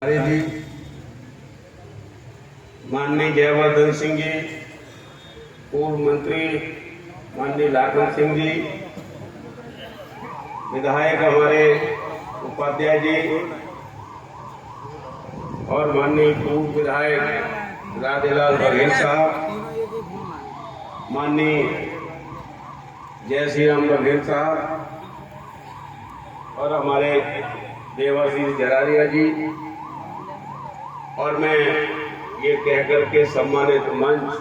जी, माननीय जयवर्धन सिंह जी, पूर्व मंत्री माननीय लाखन सिंह जी, विधायक हमारे उपाध्याय जी और माननीय पूर्व विधायक राजेलाल बघेल साहब, माननीय जय श्री राम बघेल साहब और हमारे देवाशीष जरारिया जी, और मैं ये कहकर के सम्मानित मंच,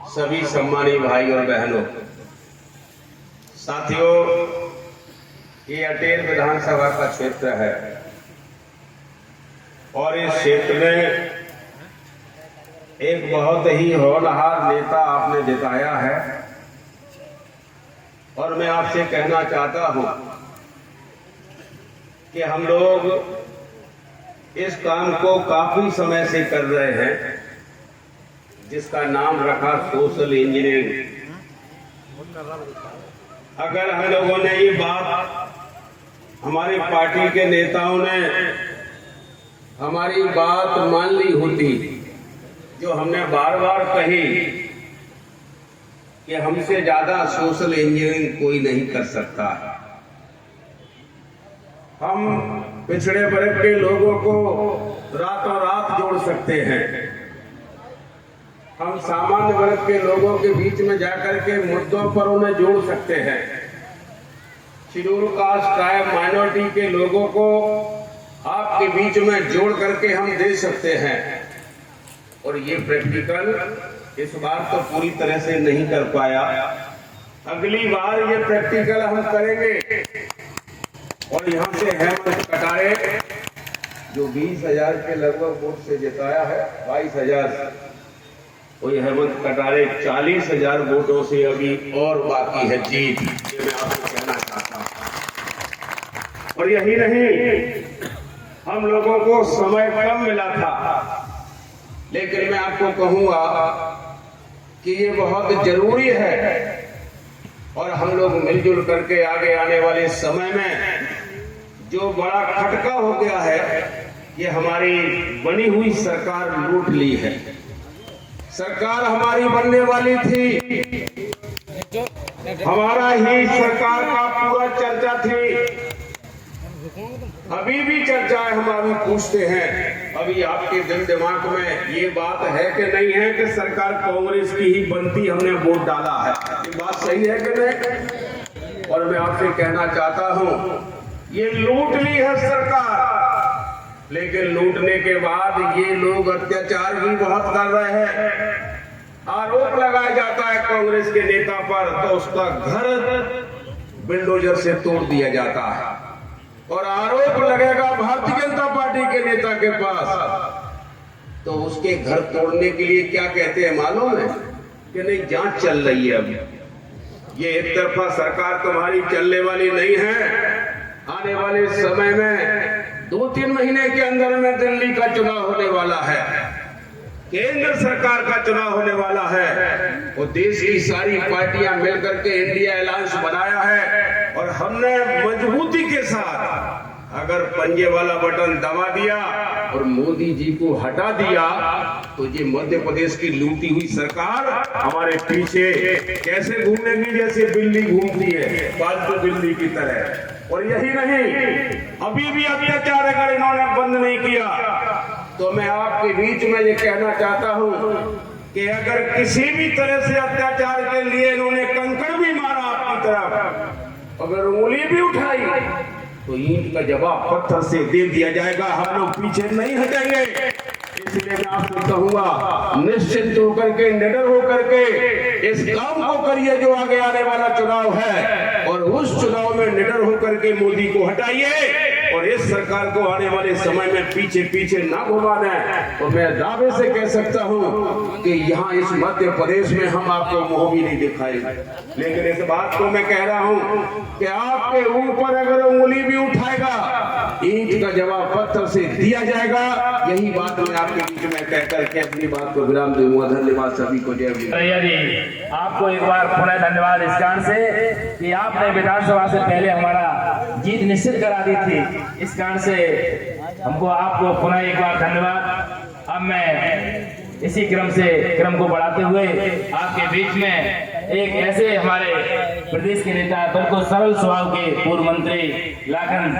सभी सम्मानित भाई और बहनों, साथियों, ये अटेर विधानसभा का क्षेत्र है और इस क्षेत्र में एक बहुत ही होनहार नेता आपने जिताया है और मैं आपसे कहना चाहता हूं कि हम लोग इस काम को काफी समय से कर रहे हैं, जिसका नाम रखा सोशल इंजीनियरिंग। अगर हम लोगों ने ये बात, हमारी पार्टी के नेताओं ने हमारी बात मान ली होती, जो हमने बार बार कही कि हमसे ज्यादा सोशल इंजीनियरिंग कोई नहीं कर सकता, हम पिछड़े वर्ग के लोगों को रातों रात जोड़ सकते हैं, हम सामान्य वर्ग के लोगों के बीच में जाकर के मुद्दों पर उन्हें जोड़ सकते हैं, शेड्यूल कास्ट ट्राइब माइनॉरिटी के लोगों को आपके बीच में जोड़ करके हम दे सकते हैं। और ये प्रैक्टिकल इस बार तो पूरी तरह से नहीं कर पाया, अगली बार ये प्रैक्टिकल हम करेंगे। और यहाँ से हेमंत कटारे जो 20,000 के लगभग वोट से जिताया है, 22,000, वही हेमंत कटारे 40,000 वोटों से अभी और बाकी है जीत, ये मैं आपको कहना चाहता हूँ। और यही नहीं, हम लोगों को समय कम मिला था, लेकिन मैं आपको कहूंगा कि ये बहुत जरूरी है और हम लोग मिलजुल करके आगे आने वाले समय में जो बड़ा खटका हो गया है, ये हमारी बनी हुई सरकार लूट ली है। सरकार हमारी बनने वाली थी, हमारा ही सरकार का पूरा चर्चा थी, अभी भी चर्चा है, हम अभी पूछते हैं, अभी आपके दिल दिमाग में ये बात है कि नहीं है कि सरकार कांग्रेस की ही बनती, हमने वोट डाला है, ये बात सही है कि नहीं? और मैं आपसे कहना चाहता हूं, ये लूट ली है सरकार, लेकिन लूटने के बाद ये लोग अत्याचार भी बहुत कर रहे हैं। आरोप लगाया जाता है कांग्रेस के नेता पर, तो उसका घर बिल्डोजर से तोड़ दिया जाता है, और आरोप लगेगा भारतीय जनता पार्टी के नेता के पास, तो उसके घर तोड़ने के लिए क्या कहते हैं मालूम है कि नहीं, जांच चल रही है। अभी ये एक तरफा सरकार तुम्हारी चलने वाली नहीं है, आने वाले समय में 2-3 महीने के अंदर में दिल्ली का चुनाव होने वाला है, केंद्र सरकार का चुनाव होने वाला है, और देश की सारी पार्टियां मिलकर के इंडिया अलायंस बनाया है, और हमने मजबूती के साथ अगर पंजे वाला बटन दबा दिया और मोदी जी को हटा दिया, तो ये मध्य प्रदेश की लूटी हुई सरकार हमारे पीछे कैसे घूमेगी, जैसे बिल्ली घूमती है, पालतू बिल्ली की तरह। और यही नहीं, अभी भी अत्याचार अगर इन्होंने बंद नहीं किया, तो मैं आपके बीच में ये कहना चाहता हूं कि अगर किसी भी तरह से अत्याचार के लिए इन्होंने कंकड़ भी मारा आपकी तरफ, अगर उंगली भी उठाई, तो ईंट का जवाब पत्थर से दे दिया जाएगा, हम लोग पीछे नहीं हटेंगे। इसलिए मैं आपसे कहूंगा, निश्चित होकर के, निडर होकर के इस काम को करिए जो आगे आने वाला चुनाव है, और उस चुनाव में निडर होकर के मोदी को हटाइए और इस सरकार को आने वाले समय में पीछे पीछे ना घुमाना है। तो मैं दावे से कह सकता हूं कि यहाँ इस मध्य प्रदेश में हम आपको मुंह भी नहीं दिखाएंगे, लेकिन इस बात को मैं कह रहा हूं कि आपके ऊपर अगर उंगली भी उठाएगा, ईंट का जवाब पत्थर से दिया जाएगा। यही बात मैं आपके बीच में कह करके अपनी बात को विराम दूंगा। धन्यवाद सभी को। जय जी, आपको एक बार पुनः धन्यवाद इस कारण से कि आपने विधानसभा से पहले हमारा जीत निश्चित करा दी थी। इस कारण से हमको आपको पुनः एक बार धन्यवाद। अब मैं इसी क्रम को बढ़ाते हुए आपके बीच में एक ऐसे हमारे प्रदेश के नेता, बिल्कुल सरल स्वभाव के पूर्व मंत्री लाखन